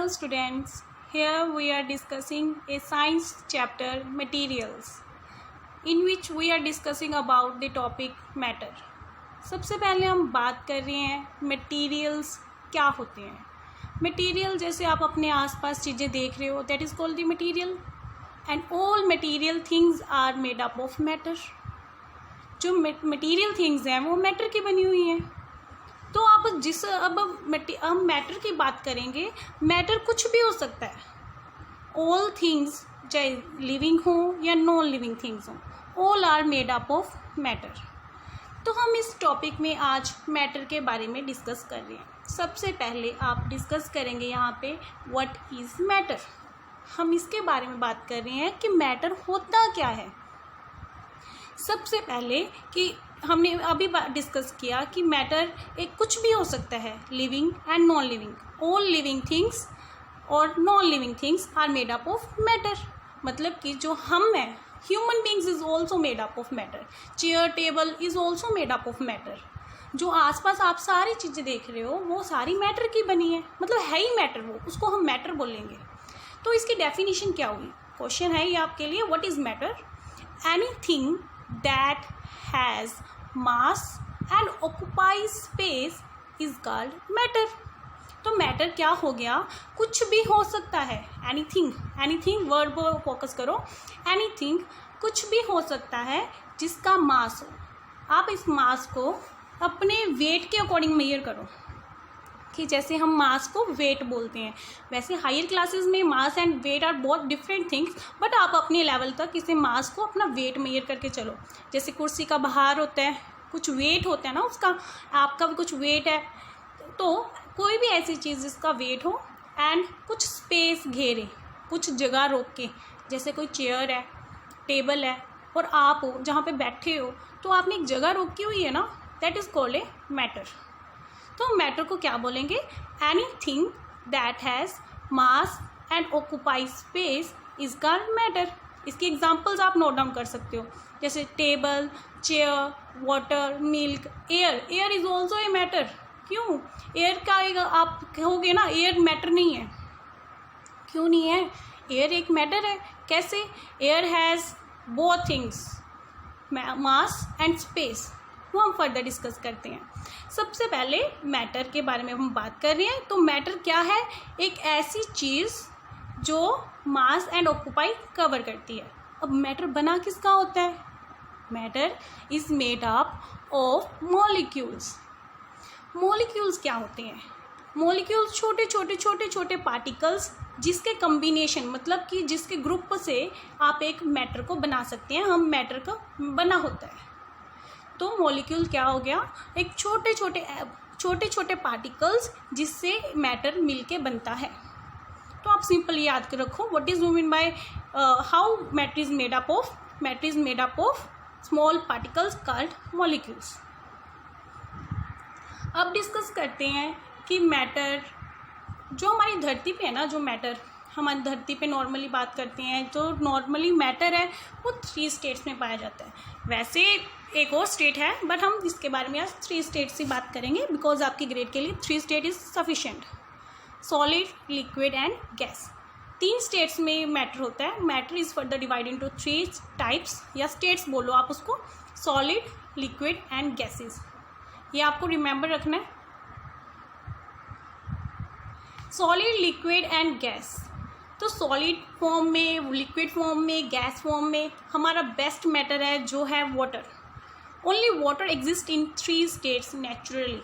Hello students, here we are discussing a science chapter materials in which we are discussing about the topic matter. सबसे पहले हम बात कर रहे हैं materials क्या होते हैं. Material जैसे आप अपने आसपास चीज़ें देख रहे हो, that is called the material, and all material things are made up of matter. जो material things हैं वो matter की बनी हुई हैं. तो आप हम मैटर की बात करेंगे. मैटर कुछ भी हो सकता है. ऑल थिंग्स चाहे लिविंग हो या नॉन लिविंग थिंग्स हो, all are made up of matter. तो हम इस टॉपिक में आज मैटर के बारे में डिस्कस कर रहे हैं. सबसे पहले आप डिस्कस करेंगे यहाँ पे व्हाट इज़ मैटर. हम इसके बारे में बात कर रहे हैं कि मैटर होता क्या है. सबसे पहले कि हमने अभी डिस्कस किया कि मैटर एक कुछ भी हो सकता है, living and non living. All living things और non living things are made up of matter. मतलब कि जो हम हैं, human beings is also made up of matter. Chair table is also made up of matter. जो आसपास आप सारी चीज़ें देख रहे हो वो सारी मैटर की बनी है, मतलब है ही मैटर, वो उसको हम मैटर बोलेंगे. तो इसकी डेफिनेशन क्या होगी. क्वेश्चन है ये आपके लिए, what is matter. Anything that has mass and occupies space is called matter. तो मैटर क्या हो गया, कुछ भी हो सकता है. एनीथिंग वर्ड को फोकस करो. एनीथिंग कुछ भी हो सकता है जिसका मास हो. आप इस मास को अपने वेट के अकॉर्डिंग मेजर करो कि जैसे हम मास को वेट बोलते हैं, वैसे हायर क्लासेस में मास एंड वेट आर बहुत डिफरेंट थिंग्स. बट आप अपने लेवल तक इसे मास को अपना वेट मेजर करके चलो. जैसे कुर्सी का भार होता है, कुछ वेट होता है ना उसका, आपका भी कुछ वेट है. तो कोई भी ऐसी चीज़ जिसका वेट हो एंड कुछ स्पेस घेरे, कुछ जगह रोक के, जैसे कोई चेयर है, टेबल है और आप हो जहाँ पे बैठे हो, तो आपने एक जगह रोकी हुई है ना, that is called a matter. तो मैटर को क्या बोलेंगे, anything that has mass and occupy space is called matter. इसकी एग्जांपल्स आप नोट डाउन कर सकते हो, जैसे table, chair, water, milk, air. Air is also a matter. क्यों एयर का आप कहोगे ना एयर मैटर नहीं है. क्यों नहीं है, एयर एक मैटर है. कैसे, air has both things, mass and space. वो हम फर्दर डिस्कस करते हैं. सबसे पहले मैटर के बारे में हम बात कर रहे हैं. तो मैटर क्या है, एक ऐसी चीज़ जो मास एंड ऑक्यूपाई कवर करती है. अब मैटर बना किसका होता है. Matter is made up of molecules. Molecules क्या होते हैं. मॉलिक्यूल्स छोटे छोटे पार्टिकल्स जिसके कम्बिनेशन, मतलब कि जिसके ग्रुप से आप एक मैटर को बना सकते हैं. हम मैटर का बना होता है. तो मॉलिक्यूल क्या हो गया, एक छोटे छोटे पार्टिकल्स जिससे मैटर मिलके बनता है. तो आप सिंपल याद कर रखो, what is mean by how matter is made up of. Matter is made up of small particles called molecules. अब डिस्कस करते हैं कि मैटर जो हमारी धरती पे है ना, जो मैटर हमारी धरती पे नॉर्मली बात करते हैं, जो नॉर्मली मैटर है वो 3 स्टेट्स में पाया जाता है. वैसे एक और स्टेट है बट हम इसके बारे में आज 3 स्टेट्स ही बात करेंगे, बिकॉज आपकी ग्रेड के लिए 3 state is sufficient. Solid, liquid and gas. 3 states में मैटर होता है. Matter is further divide into 3 types या स्टेट्स बोलो आप उसको, सॉलिड, लिक्विड एंड गैसेस. ये आपको रिमेंबर रखना है. Solid, liquid and gas. तो सॉलिड फॉर्म में, लिक्विड फॉर्म में, गैस फॉर्म में हमारा बेस्ट मैटर है जो है water. Only water exist in 3 states naturally.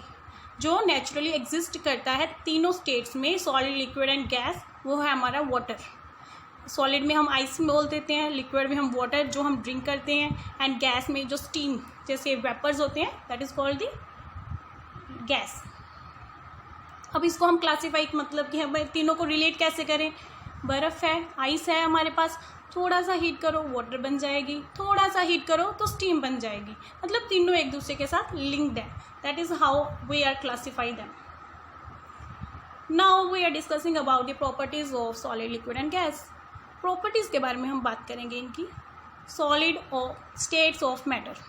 जो नेचुरली एग्जिस्ट करता है तीनों स्टेट्स में, सॉलिड, लिक्विड एंड गैस, वो है हमारा वाटर. सॉलिड में हम आइस बोल देते हैं, लिक्विड में हम वाटर जो हम ड्रिंक करते हैं, एंड गैस में जो स्टीम जैसे वेपर्स होते हैं, that is called the gas. अब इसको हम क्लासीफाई, मतलब कि हम तीनों को रिलेट कैसे करें. बर्फ़ है, आइस है हमारे पास, थोड़ा सा हीट करो वाटर बन जाएगी, थोड़ा सा हीट करो तो स्टीम बन जाएगी. मतलब तीनों एक दूसरे के साथ लिंक्ड है. That is how we are classify them. Now we are discussing about the properties of solid, liquid and gas. Properties के बारे में हम बात करेंगे इनकी. सॉलिड और states of matter.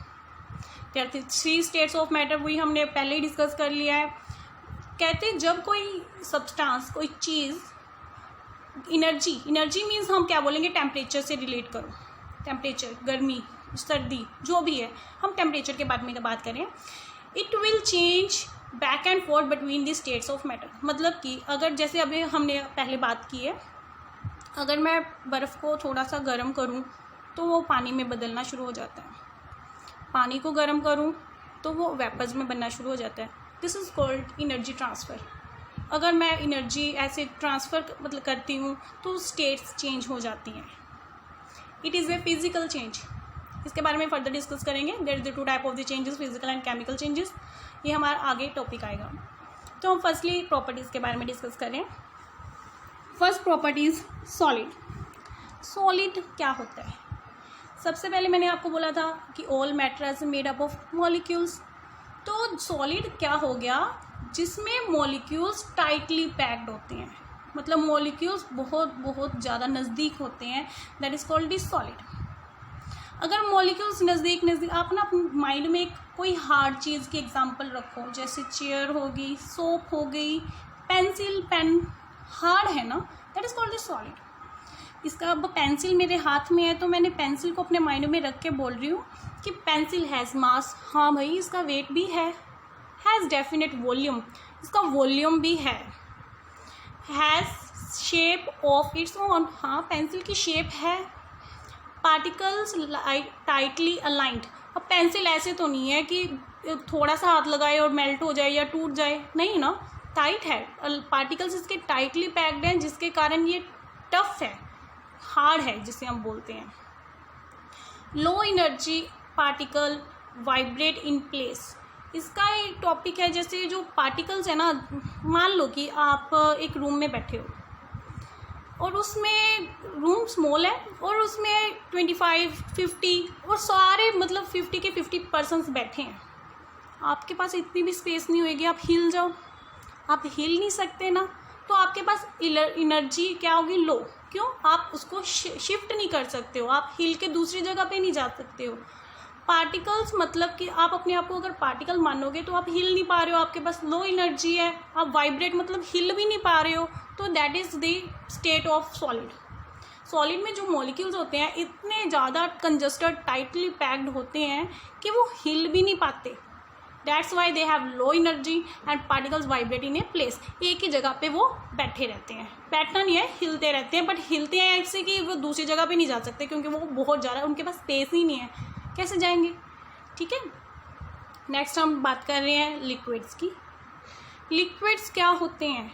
3 states of matter वही हमने पहले ही डिस्कस कर लिया है. कहते जब कोई सब्सटेंस, कोई चीज़ एनर्जी मीन्स हम क्या बोलेंगे, टेम्परेचर से रिलेट करो, टेम्परेचर, गर्मी, सर्दी, जो भी है, हम टेम्परेचर के बारे में बात करें। It will change back and fourth between the states of matter. मतलब कि अगर जैसे अभी हमने पहले बात की है, अगर मैं बर्फ़ को थोड़ा सा गर्म करूँ तो वो पानी में बदलना शुरू हो जाता है, पानी को गर्म करूँ तो वो वेपर्स में बनना शुरू हो जाता है। This is called energy transfer. अगर मैं एनर्जी ऐसे ट्रांसफ़र मतलब करती हूँ तो स्टेट्स चेंज हो जाती हैं। It is a physical change. इसके बारे में फर्दर डिस्कस करेंगे। There is the two type of the changes, physical and chemical changes. ये हमारा आगे टॉपिक आएगा। तो हम फर्स्टली प्रॉपर्टीज़ के बारे में डिस्कस करें। First properties solid. सॉलिड क्या होता है? सबसे पहले मैंने आपको बोला था कि all matter is made up of molecules. तो सॉलिड क्या हो गया? जिसमें मॉलिक्यूल्स टाइटली पैक्ड होते हैं, मतलब मॉलिक्यूल्स बहुत बहुत ज़्यादा नज़दीक होते हैं, that is called is solid. अगर मॉलिक्यूल्स नज़दीक आप ना अपने माइंड में कोई हार्ड चीज़ की एग्जांपल रखो, जैसे चेयर होगी, सोप हो गई, पेंसिल, पेन, हार्ड है ना, that is called is solid. इसका अब पेंसिल मेरे हाथ में है तो मैंने पेंसिल को अपने माइंड में रख के बोल रही हूँ कि पेंसिल हैज़ मास। हाँ भाई, इसका वेट भी है। हैज़ डेफिनेट वॉल्यूम, इसका वॉल्यूम भी है। Has shape of its own, हाँ पेंसिल की शेप है। Particles tightly aligned. अब पेंसिल ऐसे तो नहीं है कि थोड़ा सा हाथ लगाए और मेल्ट हो जाए या टूट जाए, नहीं ना, टाइट है। पार्टिकल्स इसके टाइटली पैक्ड हैं, जिसके कारण ये टफ है, हार्ड है, जिसे हम बोलते हैं। Low energy particle vibrate in place. इसका एक टॉपिक है, जैसे जो पार्टिकल्स है ना, मान लो कि आप एक रूम में बैठे हो और उसमें रूम स्मॉल है और उसमें 25, 50 और सारे मतलब 50 के 50 पर्सन्स बैठे हैं। आपके पास इतनी भी स्पेस नहीं होगी, आप हिल जाओ, आप हिल नहीं सकते ना, तो आपके पास एनर्जी क्या होगी? लो। क्यों? आप उसको शिफ्ट नहीं कर सकते हो, आप हिल के दूसरी जगह पे नहीं जा सकते हो। पार्टिकल्स मतलब कि आप अपने आप को अगर पार्टिकल मानोगे तो आप हिल नहीं पा रहे हो, आपके पास लो एनर्जी है। आप वाइब्रेट मतलब हिल भी नहीं पा रहे हो, तो that is the state of solid. Solid में जो मॉलिक्यूल्स होते हैं इतने ज़्यादा कंजस्टेड, टाइटली पैक्ड होते हैं कि वो हिल भी नहीं पाते। That's why they have low energy and particles vibrate in a place. एक ही जगह पे वो बैठे रहते हैं, बैठना नहीं है, हिलते रहते हैं, बट हिलते हैं ऐसे कि वो दूसरी जगह पे नहीं जा सकते, क्योंकि वो बहुत ज़्यादा, उनके पास स्पेस ही नहीं है, कैसे जाएंगे? ठीक है। नेक्स्ट हम बात कर रहे हैं लिक्विड्स की। लिक्विड्स क्या होते हैं?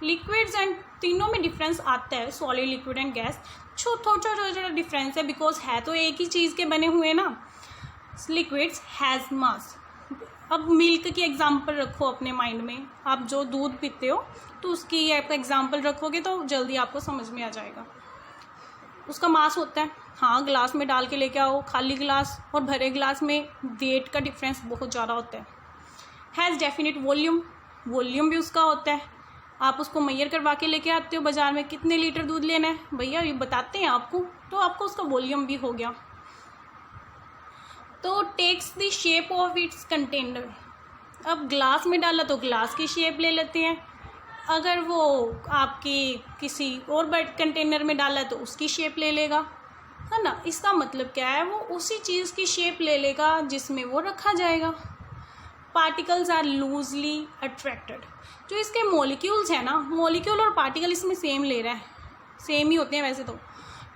लिक्विड्स एंड तीनों में डिफरेंस आता है, सॉलिड, लिक्विड एंड गैस। छोटा डिफरेंस है, बिकॉज है तो एक ही चीज़ के बने हुए ना। लिक्विड्स हैज़ मास। अब मिल्क की एग्जांपल रखो अपने माइंड में, आप जो दूध पीते हो तो उसकी आप एग्जांपल रखोगे तो जल्दी आपको समझ में आ जाएगा। उसका मास होता है, हाँ, ग्लास में डाल के लेके आओ, खाली ग्लास और भरे ग्लास में वेट का डिफरेंस बहुत ज़्यादा होता है। हैज़ डेफिनेट वॉल्यूम, वॉल्यूम भी उसका होता है। आप उसको मैयर करवा के लेके आते हो बाज़ार में, कितने लीटर दूध लेना है भैया, ये बताते हैं आपको, तो आपको उसका वॉल्यूम भी हो गया। तो takes the shape of its container. अब ग्लास में डाला तो ग्लास की शेप ले लेते हैं, अगर वो आपकी किसी और बड़े कंटेनर में डाला तो उसकी शेप ले लेगा, है ना। इसका मतलब क्या है? वो उसी चीज़ की शेप ले लेगा जिसमें वो रखा जाएगा। Particles are loosely attracted. जो इसके मॉलिक्यूल्स हैं ना, मॉलिक्यूल और पार्टिकल इसमें सेम ले रहा है, सेम ही होते हैं वैसे तो,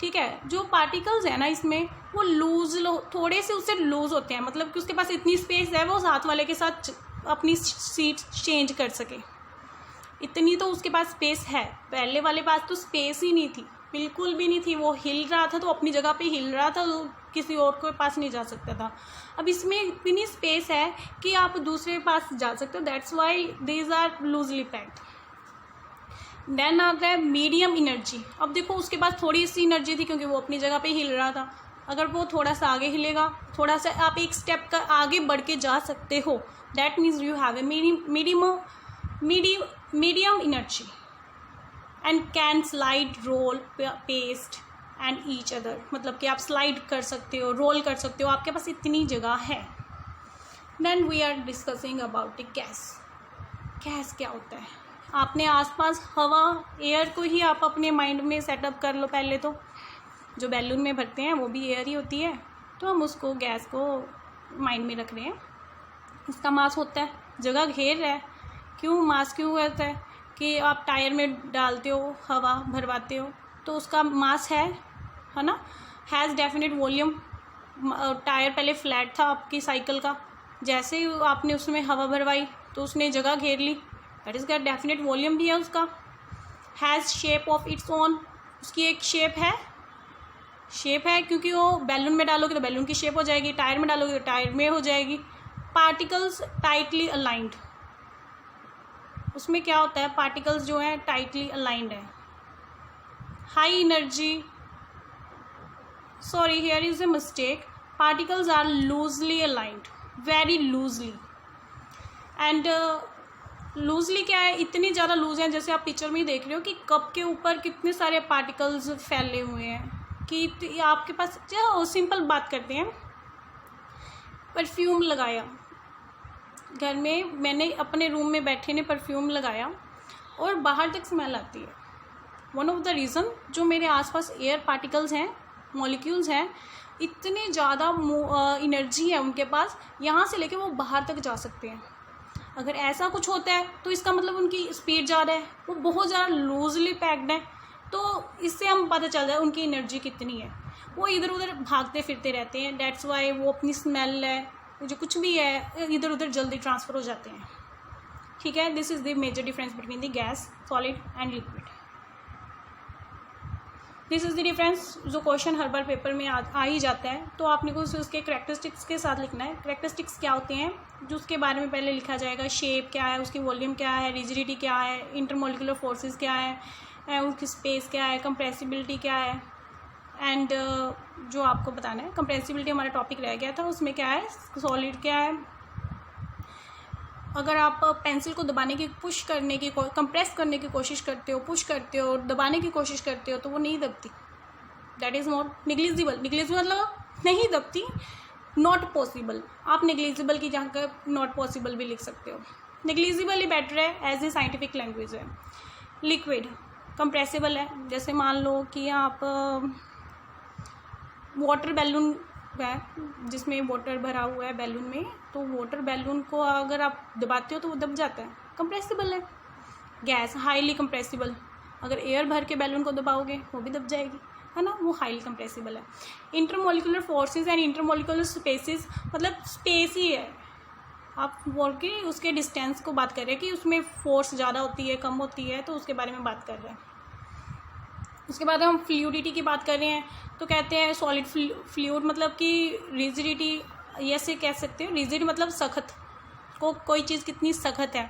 ठीक है। जो पार्टिकल्स है ना इसमें, वो लूज थोड़े से उससे लूज होते हैं, मतलब कि उसके पास इतनी स्पेस है वो साथ वाले के साथ अपनी सीट चेंज कर सके, इतनी तो उसके पास स्पेस है। पहले वाले पास तो स्पेस ही नहीं थी, बिल्कुल भी नहीं थी। वो हिल रहा था तो अपनी जगह पे हिल रहा था, तो किसी और के पास नहीं जा सकता था। अब इसमें इतनी स्पेस है कि आप दूसरे के पास जा सकते हो, that's why these are loosely packed. Then आता है मीडियम एनर्जी। अब देखो उसके पास थोड़ी सी एनर्जी थी क्योंकि वो अपनी जगह पे हिल रहा था, अगर वो थोड़ा सा आगे हिलेगा, थोड़ा सा आप एक स्टेप का आगे बढ़ के जा सकते हो, that means you have a medium energy and can slide, roll, past and each other. मतलब कि आप स्लाइड कर सकते हो, रोल कर सकते हो, आपके पास इतनी जगह है। Then we are discussing about the gas. Gas क्या होता है? आपने आसपास हवा, एयर को ही आप अपने माइंड में सेटअप कर लो। पहले तो जो बैलून में भरते हैं वो भी एयर ही होती है, तो हम उसको गैस को माइंड में रख रहे हैं। इसका मास होता है, जगह घेर रहा है। क्यों मास क्यों होता है कि आप टायर में डालते हो, हवा भरवाते हो, तो उसका मास है ना, हैज़ डेफिनेट वॉल्यूम। टायर पहले फ्लैट था आपकी साइकिल का, जैसे ही आपने उसमें हवा भरवाई तो उसने जगह घेर ली, दैट इज़ का डेफिनेट वॉल्यूम भी है उसका। Has shape of its own, उसकी एक शेप है क्योंकि वो बैलून में डालोगे तो बैलून की शेप हो जाएगी, टायर में डालोगे तो टायर में हो जाएगी। पार्टिकल्स टाइटली अलाइंड, उसमें क्या होता है, पार्टिकल्स जो हैं टाइटली अलाइंड है। High energy, sorry here is a mistake, particles are loosely aligned, very loosely. And loosely क्या है, इतनी ज़्यादा लूज है, जैसे आप पिक्चर में ही देख रहे हो कि कप के ऊपर कितने सारे पार्टिकल्स फैले हुए हैं कि आपके पास। चलो सिंपल बात करते हैं, परफ्यूम लगाया घर में, मैंने अपने रूम में बैठे ने परफ्यूम लगाया और बाहर तक स्मेल आती है। वन ऑफ द रीज़न जो मेरे आसपास एयर पार्टिकल्स हैं, मॉलिक्यूल्स हैं, इतने ज़्यादा एनर्जी है उनके पास, यहाँ से लेके वो बाहर तक जा सकते हैं। अगर ऐसा कुछ होता है तो इसका मतलब उनकी स्पीड ज़्यादा है, वो बहुत ज़्यादा लूजली पैक्ड है, तो इससे हम पता चल जाए उनकी एनर्जी कितनी है। वो इधर उधर भागते फिरते रहते हैं, डेट्स वाई वो अपनी स्मेल है, जो कुछ भी है, इधर उधर जल्दी ट्रांसफ़र हो जाते हैं। ठीक है, this is the major difference between the gas, solid and liquid. This is the difference जो क्वेश्चन हर बार पेपर में आ ही जाता है, तो आपने को उसके करैक्टरिस्टिक्स के साथ लिखना है। करैक्टरिस्टिक्स क्या होते हैं, जो उसके बारे में पहले लिखा जाएगा, शेप क्या है, उसकी वॉल्यूम क्या है, रिजिडिटी क्या है, इंटरमोलिकुलर फोर्सेस क्या है, उसकी स्पेस क्या है, कंप्रेसिबिलिटी क्या है, एंड जो आपको बताना है, कंप्रेसिबिलिटी हमारा टॉपिक रह गया था, उसमें क्या है, सॉलिड क्या है। अगर आप पेंसिल को दबाने की पुश करने की कंप्रेस करने की कोशिश करते हो, पुश करते हो, दबाने की कोशिश करते हो, तो वो नहीं दबती, that is not negligible. Negligible मतलब नहीं दबती, नॉट पॉसिबल। आप निग्लिजिबल की जगह पर नॉट पॉसिबल भी लिख सकते हो, निग्लिजिबल ही बेटर है, एज ए साइंटिफिक लैंग्वेज है। लिक्विड कंप्रेसिबल है, जैसे मान लो कि आप वाटर बैलून है जिसमें वाटर भरा हुआ है बैलून में, तो वाटर बैलून को अगर आप दबाते हो तो वो दब जाता है, कंप्रेसिबल है। गैस हाईली कंप्रेसिबल, अगर एयर भर के बैलून को दबाओगे वो भी दब जाएगी, है ना, वो हाईली कंप्रेसिबल है। Intermolecular forces and intermolecular spaces, मतलब स्पेस ही है, आप बोल के उसके डिस्टेंस को बात कर रहे हैं कि उसमें फोर्स ज़्यादा होती है, कम होती है, तो उसके बारे में बात कर रहे हैं। उसके बाद हम फ्लूइडिटी की बात कर रहे हैं, तो कहते हैं सॉलिड फ्लूइड मतलब कि रिजिडिटी, ऐसे कह सकते हो, रिजिड मतलब सख्त, कोई चीज़ कितनी सख्त है।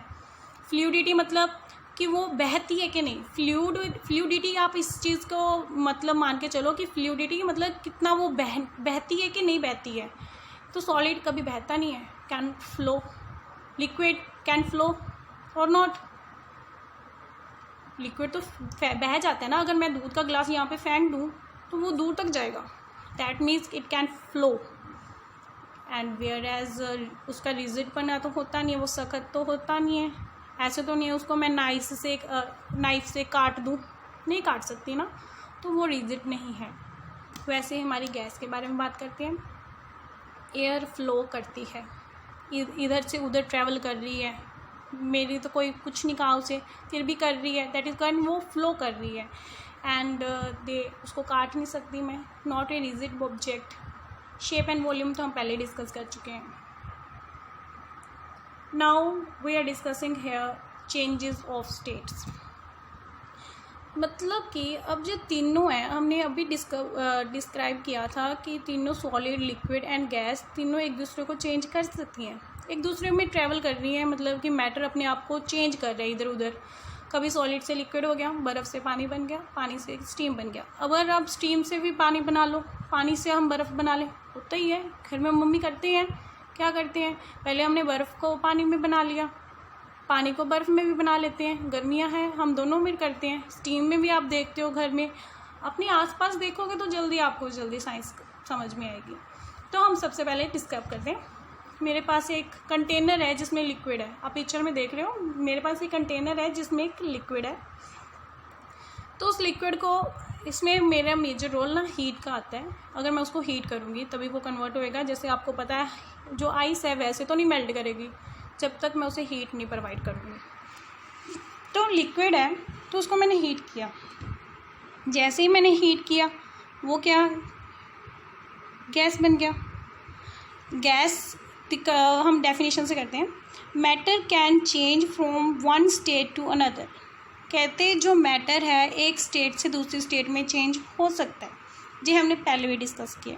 फ्लूइडिटी मतलब कि वो बहती है कि नहीं। फ्लूइडिटी आप इस चीज़ को मतलब मान के चलो कि फ्लूइडिटी मतलब कितना वो बहती है कि नहीं बहती है। तो सॉलिड कभी बहता नहीं है, can flow. Liquid can flow और नॉट। लिक्विड तो बह जाता है ना, अगर मैं दूध का ग्लास यहाँ पे फेंक दूँ तो वो दूर तक जाएगा, that means it can flow. And whereas उसका रिजिडपन तो होता नहीं है, वो सख्त तो होता नहीं है। ऐसे तो नहीं है उसको मैं नाइफ से काट दूँ, नहीं काट सकती ना, तो वो रिजिड नहीं है। वैसे ही हमारी गैस के बारे में बात करते हैं। एयर फ्लो करती है, इधर से उधर ट्रैवल कर रही है, मेरी तो कोई कुछ नहीं कहा उसे, फिर भी कर रही है, दैट इज़ कारण वो फ्लो कर रही है। एंड उसको काट नहीं सकती मैं, not a rigid object. Shape and volume तो हम पहले डिस्कस कर चुके हैं। Now we are discussing here changes of states, मतलब कि अब जो तीनों हैं हमने अभी डिस्क्राइब किया था कि तीनों सॉलिड, लिक्विड एंड गैस तीनों एक दूसरे को चेंज कर सकती हैं, एक दूसरे में ट्रैवल कर रही हैं, मतलब कि मैटर अपने आप को चेंज कर रहा है इधर उधर। कभी सॉलिड से लिक्विड हो गया, बर्फ़ से पानी बन गया, पानी से स्टीम बन गया। अगर आप स्टीम से भी पानी बना लो, पानी से हम बर्फ़ बना लें, होता ही है। घर में मम्मी करते हैं, क्या करते हैं, पहले हमने बर्फ़ को पानी में बना लिया, पानी को बर्फ़ में भी बना लेते हैं। गर्मियाँ हैं, हम दोनों में करते हैं। स्टीम में भी आप देखते हो घर में, अपने आसपास देखोगे तो जल्दी आपको साइंस समझ में आएगी। तो हम सबसे पहले डिस्क्राइब करते हैं मेरे पास एक कंटेनर है जिसमें लिक्विड है, आप पिक्चर में देख रहे हो, मेरे पास एक कंटेनर है जिसमें एक लिक्विड है। तो उस लिक्विड को, इसमें मेरा मेजर रोल ना हीट का आता है। अगर मैं उसको हीट करूँगी तभी वो कन्वर्ट होएगा। जैसे आपको पता है जो आइस है वैसे तो नहीं मेल्ट करेगी जब तक मैं उसे हीट नहीं प्रोवाइड करूँगी। तो लिक्विड है तो उसको मैंने हीट किया, जैसे ही मैंने हीट किया वो क्या, गैस बन गया। गैस हम डेफिनेशन से करते हैं, matter can change from one state to another. कहते जो मैटर है एक स्टेट से दूसरी स्टेट में चेंज हो सकता है, जी हमने पहले भी डिस्कस किया।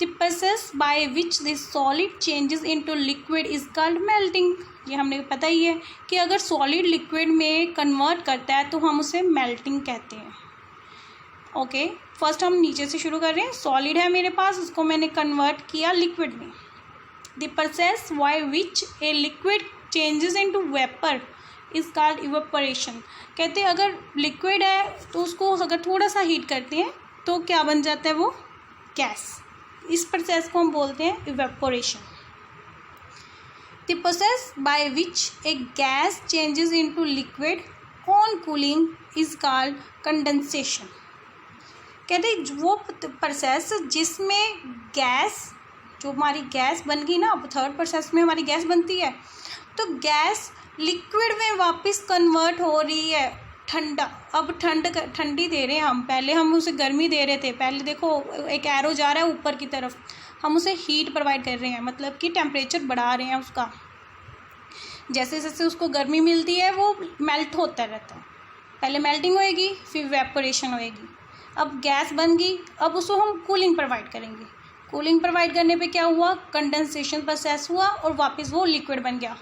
The process by which this solid changes into liquid is called melting. ये हमने पता ही है कि अगर सॉलिड लिक्विड में कन्वर्ट करता है तो हम उसे मेल्टिंग कहते हैं। ओके, फर्स्ट हम नीचे से शुरू कर रहे हैं। सॉलिड है मेरे पास, उसको मैंने कन्वर्ट किया लिक्विड में। The process by which a liquid changes into vapour is called evaporation. कहते हैं अगर लिक्विड है तो उसको अगर थोड़ा सा हीट करते हैं तो क्या बन जाता है, वो गैस। इस प्रोसेस को हम बोलते हैं evaporation. The process by which A gas changes into liquid on cooling is called condensation. कहते हैं वो प्रोसेस जिसमें गैस, जो हमारी गैस बन गई ना, अब थर्ड प्रोसेस में हमारी गैस बनती है, तो गैस लिक्विड में वापस कन्वर्ट हो रही है ठंडा। अब ठंडी दे रहे हैं हम, पहले हम उसे गर्मी दे रहे थे। पहले देखो एक एरो जा रहा है ऊपर की तरफ, हम उसे हीट प्रोवाइड कर रहे हैं, मतलब कि टेम्परेचर बढ़ा रहे हैं उसका। जैसे जैसे उसको गर्मी मिलती है वो मेल्ट होता रहता है। पहले मेल्टिंग होएगी, फिर वेपोरेशन होएगी। अब गैस बन गई, अब उसको हम कूलिंग प्रोवाइड करेंगे। कूलिंग प्रोवाइड करने पे क्या हुआ, कंडेंसेशन प्रोसेस हुआ और वापस वो लिक्विड बन गया।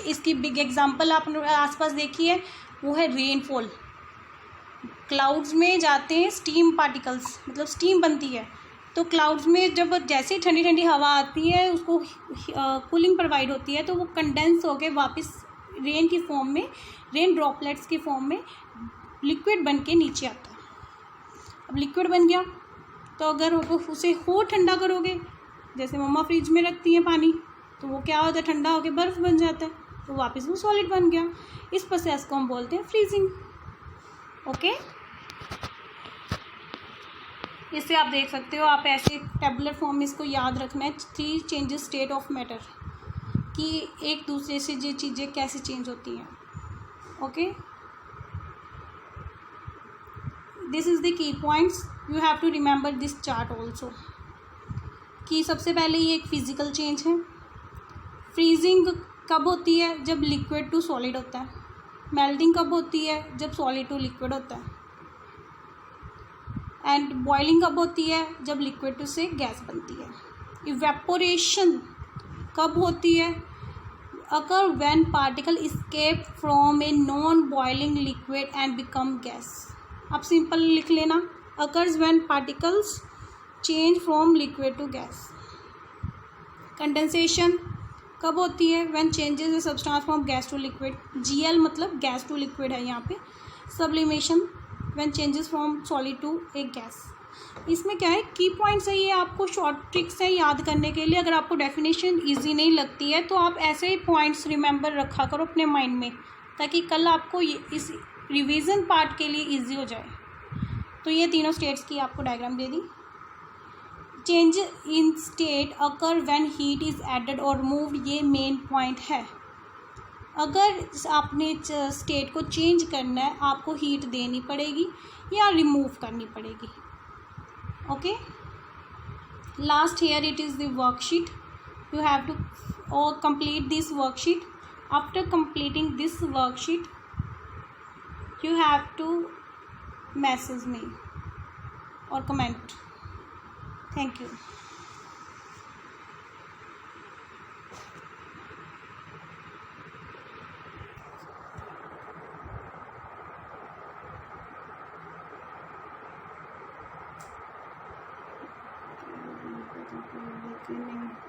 इसकी बिग एग्जांपल आपने आसपास देखी है, वो है रेनफॉल। क्लाउड्स में जाते हैं स्टीम पार्टिकल्स, मतलब स्टीम बनती है। तो क्लाउड्स में जब जैसे ही ठंडी ठंडी हवा आती है, उसको कूलिंग प्रोवाइड होती है, तो वो कंडेंस होकर वापस रेन की फॉर्म में, रेन ड्रॉपलेट्स की फॉर्म में लिक्विड बन के नीचे आता है। अब लिक्विड बन गया तो अगर उसे हो ठंडा करोगे, जैसे मम्मा फ्रिज में रखती हैं पानी, तो वो क्या होता है, ठंडा होकर बर्फ़ बन जाता है, तो वापस वो सॉलिड बन गया। इस प्रोसेस को हम बोलते हैं फ्रीजिंग। ओके, इससे आप देख सकते हो, आप ऐसे टेबुलर फॉर्म में इसको याद रखना है, 3 चेंजेस स्टेट ऑफ मैटर, कि एक दूसरे से ये चीज़ें कैसे चेंज होती हैं। Okay, this is the key points, you have to remember this chart also. कि सबसे पहले ये एक फिज़िकल चेंज है। फ्रीजिंग कब होती है, जब लिक्विड टू सॉलिड होता है। मेल्टिंग कब होती है, जब सॉलिड टू लिक्विड होता है। एंड बॉइलिंग कब होती है, जब लिक्विड टू से गैस बनती है। इवेपोरेशन कब होती है, occur when particle escape from a non boiling liquid and become gas. आप सिंपल लिख लेना, occurs when particles change from liquid to gas. Condensation कब होती है, when changes a substance from gas to liquid. GL मतलब gas to liquid है यहाँ पे। Sublimation when changes from solid to a gas. इसमें क्या है, की पॉइंट्स है, ये आपको शॉर्ट ट्रिक्स है याद करने के लिए। अगर आपको डेफिनेशन इजी नहीं लगती है तो आप ऐसे ही पॉइंट्स रिमेंबर रखा करो अपने माइंड में, ताकि कल आपको इस रिवीजन पार्ट के लिए इजी हो जाए। तो ये तीनों स्टेट्स की आपको डायग्राम दे दी। Change in state occur when heat is added और रिमूव्ड, ये मेन पॉइंट है। अगर आपने स्टेट को चेंज करना है, आपको हीट देनी पड़ेगी या रिमूव करनी पड़ेगी। Okay, last here it is the worksheet, you have to complete this worksheet. After completing this worksheet you have to message me or comment. Thank you. Okay.